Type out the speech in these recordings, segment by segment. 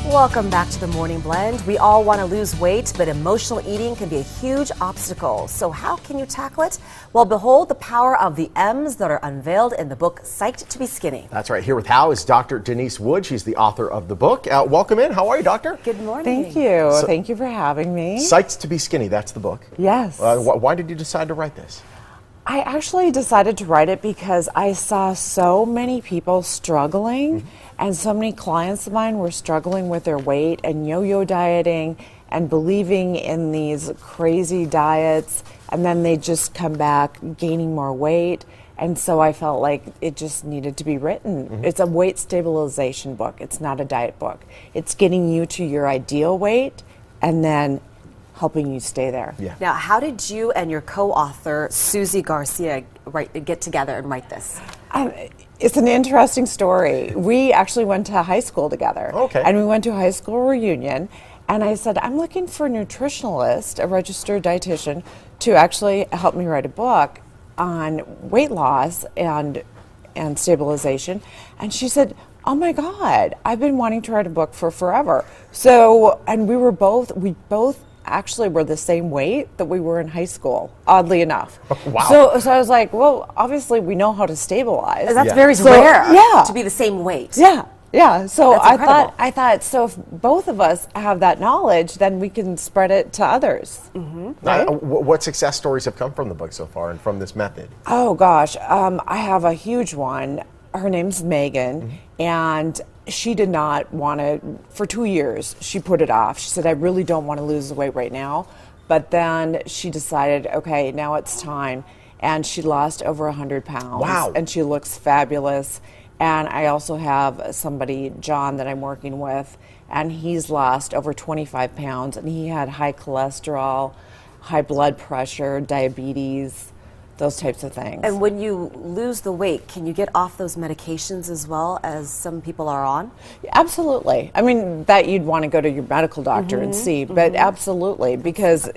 Welcome back to the Morning Blend. We all want to lose weight, but emotional eating can be a huge obstacle. So how can you tackle it? Well, behold the power of the M's that are unveiled in the book Psyched To Be Skinny. That's right. Here with How is Dr. Denise Wood. She's the author of the book. Welcome in. How are you, doctor? Good morning. Thank you. Thank you for having me. Psyched To Be Skinny, that's the book. Yes. Why did you decide to write this? I actually decided to write it because I saw so many people struggling, and so many clients of mine were struggling with their weight and yo-yo dieting and believing in these crazy diets, and then they just come back gaining more weight. And so I felt like it just needed to be written. It's a weight stabilization book. It's not a diet book. It's getting you to your ideal weight and then helping you stay there. Yeah. Now, how did you and your co-author, Susie Garcia, get together and write this? It's an interesting story. We actually went to high school together. Okay. And we went to a high school reunion, and I said, I'm looking for a nutritionalist, a registered dietitian, to actually help me write a book on weight loss and stabilization. And she said, oh my God, I've been wanting to write a book for forever. So, and we both actually were the same weight that we were in high school, oddly enough. Wow. So I was like, well, obviously we know how to stabilize. That's Yeah. very So, rare yeah. to be the same weight. Yeah. So That's incredible. I thought, so if both of us have that knowledge, then we can spread it to others. Right? What success stories have come from the book so far and from this method? Oh gosh, I have a huge one. Her name's Megan, and she did not want to, for 2 years, she put it off. She said, I really don't want to lose the weight right now. But then she decided, okay, now it's time. And she lost over 100 pounds. Wow. And she looks fabulous. And I also have somebody, John, that I'm working with, and he's lost over 25 pounds. And he had high cholesterol, high blood pressure, diabetes, those types of things. And when you lose the weight, can you get off those medications as well as some people are on? Absolutely. I mean, that you'd want to go to your medical doctor and see, but absolutely, because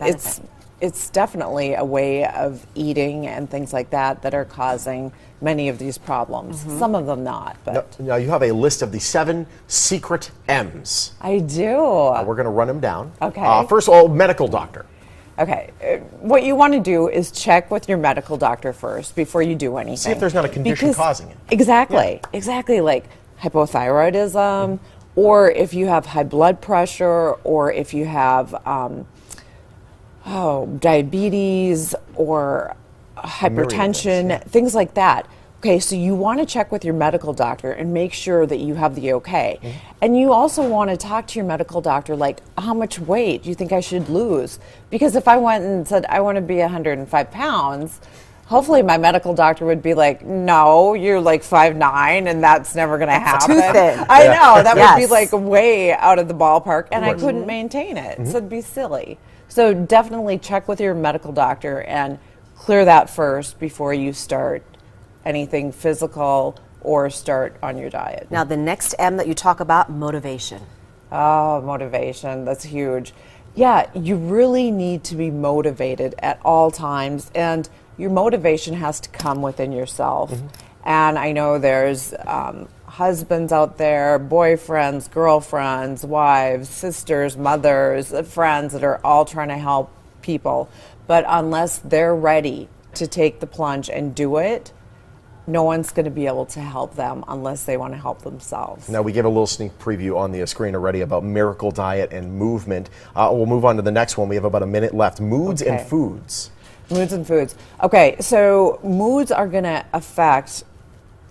it's definitely a way of eating and things like that that are causing many of these problems. Some of them not, but Now you have a list of the 7 secret M's. I do. We're going to run them down. Okay. First of all, medical doctor. Okay, what you want to do is check with your medical doctor first before you do anything. See if there's not a condition causing it. Exactly, exactly, like hypothyroidism, or if you have high blood pressure, or if you have diabetes or hypertension, things like that. Okay, so you want to check with your medical doctor and make sure that you have the okay. And you also want to talk to your medical doctor, like, how much weight do you think I should lose? Because if I went and said, I want to be 105 pounds, hopefully my medical doctor would be like, no, you're like 5'9", and that's never going to happen. Too thin. I know, that would be Yes. like way out of the ballpark, and I couldn't maintain it, so it'd be silly. So definitely check with your medical doctor and clear that first before you start anything physical or start on your diet. Now, the next M that you talk about, motivation. Oh, motivation, that's huge. Yeah, you really need to be motivated at all times, and your motivation has to come within yourself. And I know there's husbands out there, boyfriends, girlfriends, wives, sisters, mothers, friends that are all trying to help people. But unless they're ready to take the plunge and do it, no one's going to be able to help them unless they want to help themselves. Now, we gave a little sneak preview on the screen already about miracle diet and movement. We'll move on to the next one. We have about a minute left. Moods and foods. Moods and foods. Okay, so moods are going to affect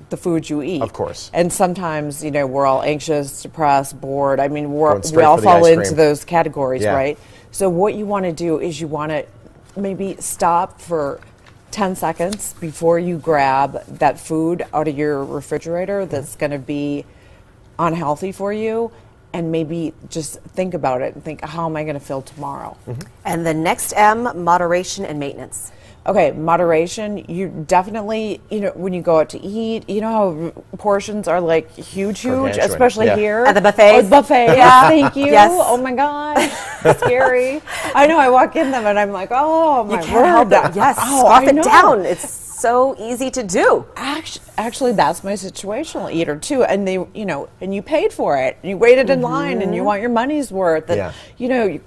the food you eat. Of course. And sometimes, you know, we're all anxious, depressed, bored. I mean, we all for the fall ice into cream. those categories, Yeah. right? So what you want to do is you want to maybe stop for 10 seconds before you grab that food out of your refrigerator that's going to be unhealthy for you, and maybe just think about it and think, how am I going to feel tomorrow? And the next M, moderation and maintenance. Okay, moderation. You definitely, you know, when you go out to eat, you know how portions are like huge, Gargantuan. especially Yeah. here. At the buffets? Oh, buffet. Yeah. Thank you. Yes. Oh my gosh, scary. I know. I walk in them and I'm like, oh my You can't help word. it. Yes, Oh, scarf I it know. down. It's so easy to do. Actually, that's my situational eater too. And they, and you paid for it. You waited in line, and you want your money's worth. And,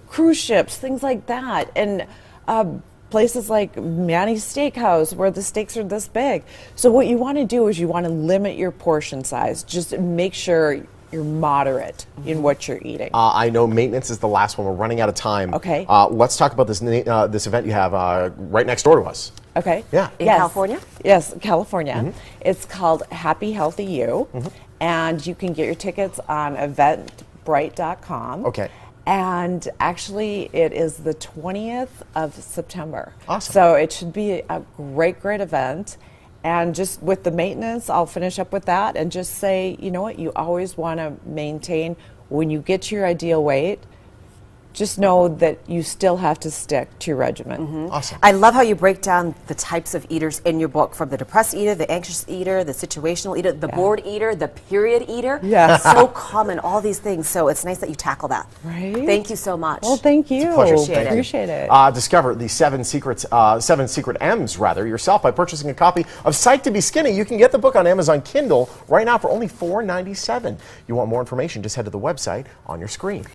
cruise ships, things like that, and places like Manny's Steakhouse where the steaks are this big. So what you want to do is you want to limit your portion size. Just make sure you're moderate in what you're eating. I know maintenance is the last one. We're running out of time. Okay. Let's talk about this this event you have right next door to us. Okay. Yeah. In California? Yes, California. It's called Happy Healthy You, and you can get your tickets on eventbrite.com. Okay. And actually, it is the 20th of September. Awesome. So it should be a great, great event. And just with the maintenance, I'll finish up with that and just say, you know what, you always want to maintain, when you get to your ideal weight, just know that you still have to stick to your regimen. Awesome. I love how you break down the types of eaters in your book, from the depressed eater, the anxious eater, the situational eater, the bored eater, the period eater. Yeah. So common, all these things. So it's nice that you tackle that. Right. Thank you so much. Well, thank you. It's a pleasure. Appreciate it. Discover the seven secret M's yourself by purchasing a copy of Psyched To Be Skinny. You can get the book on Amazon Kindle right now for only $4.97. You want more information, just head to the website on your screen.